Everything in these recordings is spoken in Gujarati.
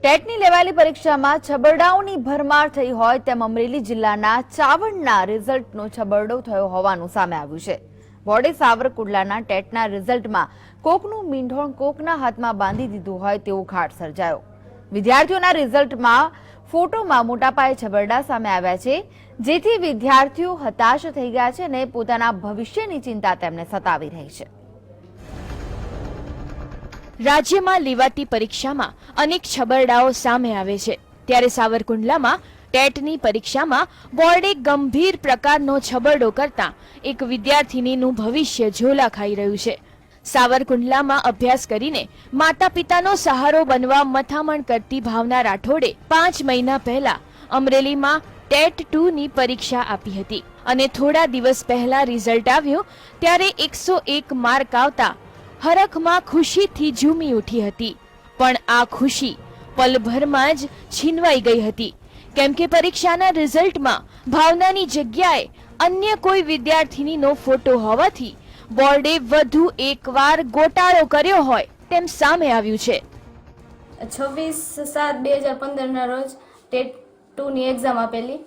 ટેટની લેવાયેલી પરીક્ષામાં છબરડાઓની ભરમાર થઈ હોય તેમ અમરેલી જિલ્લાના ચાવંડના રિઝલ્ટનો છબરડો થયો હોવાનું સામે આવ્યું છે। બોર્ડે સાવરકુંડલાના ટેટના રિઝલ્ટમાં કોકનું મીંઢોણ કોકના હાથમાં બાંધી દીધું હોય તેવો ઘાટ સર્જાયો। વિદ્યાર્થીઓના રિઝલ્ટમાં ફોટોમાં મોટા પાયે છબરડા સામે આવ્યા છે, જેથી વિદ્યાર્થીઓ હતાશ થઈ ગયા છે અને પોતાના ભવિષ્યની ચિંતા તેમને સતાવી રહી છે। રાજ્યમાં લેવાતી પરીક્ષામાં અનેક છબરડાઓ સામે આવે છે, ત્યારે સાવરકુંડલામાં ટેટની પરીક્ષામાં બોર્ડે ગંભીર પ્રકારનો છબરડો કરતા એક વિદ્યાર્થીનીનું ભવિષ્ય ઝોલા ખાઈ રહ્યું છે। સાવરકુંડલામાં અભ્યાસ કરીને માતા પિતાનો સહારો બનવા મથામણ કરતી ભાવના રાઠોડે 5 મહિના પહેલા અમરેલીમાં ટેટ 2ની પરીક્ષા આપી હતી અને થોડા દિવસ પહેલા રિઝલ્ટ આવ્યું ત્યારે 101 માર્ક આવતા હરખમાં ખુશીથી ઝૂમી ઉઠી હતી, પણ આ ખુશી પલભરમાં જ છીનવાઈ ગઈ હતી, કેમ કે પરીક્ષાના રિઝલ્ટમાં ભાવનાની જગ્યાએ અન્ય કોઈ વિદ્યાર્થીનીનો ફોટો હોવાથી બોર્ડે વધુ એકવાર ગોટાળો કર્યો હોય તેમ સામે આવ્યું છે। 26/7/2015 ના રોજ ટેટ 2ની એક્ઝામ આપેલી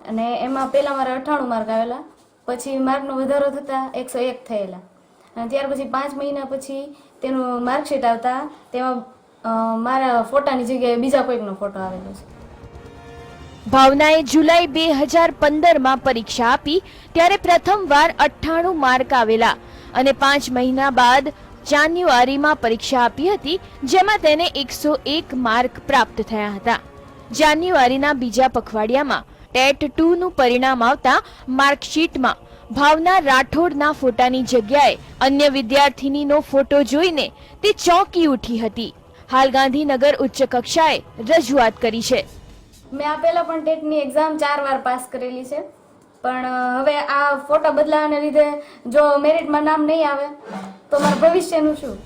અને એમાં પહેલા મારા 98 માર્ક આવેલા, પછી માર્કનો વધારો થતા 101 થયેલા અને ત્યાર પછી 5 મહિના પછી તેનું માર્કશીટ આવતા તેમાં મારા ફોટાની જગ્યાએ બીજા કોઈકનો ફોટો આવેલો છે। ભાવનાએ જુલાઈ 2015માં પરીક્ષા આપી ત્યારે પ્રથમવાર 98 માર્ક આવેલા અને 5 મહિના બાદ જાન્યુઆરીમાં પરીક્ષા આપી હતી, જેમાં તેને 101 માર્ક પ્રાપ્ત થયા હતા। જાન્યુઆરીના બીજા પખવાડિયામાં ટેટ 2નું પરિણામ આવતા માર્કશીટમાં ભાવના રાઠોડના ફોટાની જગ્યાએ અન્ય વિદ્યાર્થીનીનો ફોટો જોઈને તે ચોંકી ઉઠી હતી। હાલ ગાંધીનગર ઉચ્ચ કક્ષાએ રજૂઆત કરી છે। મેં આ પહેલા પણ ટેટની એક્ઝામ 4 વાર પાસ કરેલી છે, પણ હવે આ ફોટા બદલાવાને લીધે જો મેરિટમાં નામ નહીં આવે તો મારા ભવિષ્યનું શું?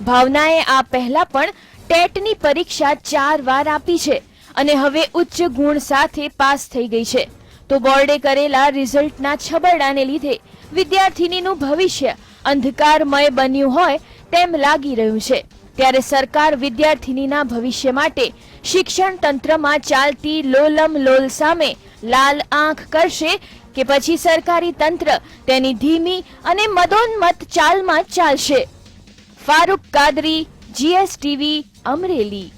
ભાવનાએ આ પહેલા પણ ટેટની પરીક્ષા 4 વાર આપી છે અને હવે ઉચ્ચ ગુણ સાથે પાસ થઈ ગઈ છે, તો બોર્ડે કરેલા રિઝલ્ટના છબરડાને લીધે વિદ્યાર્થીનીનું ભવિષ્ય અંધકારમય બન્યું હોય તેમ લાગી રહ્યું છે। ત્યારે સરકાર વિદ્યાર્થીનીના ભવિષ્ય માટે શિક્ષણ તંત્રમાં ચાલતી લોલમ લોલ સામે લાલ આંખ કરશે કે પછી સરકારી તંત્ર તેની ધીમી અને મદોન્મત ચાલમાં ચાલશે? ફારૂક કાદરી, GSTV, અમરેલી।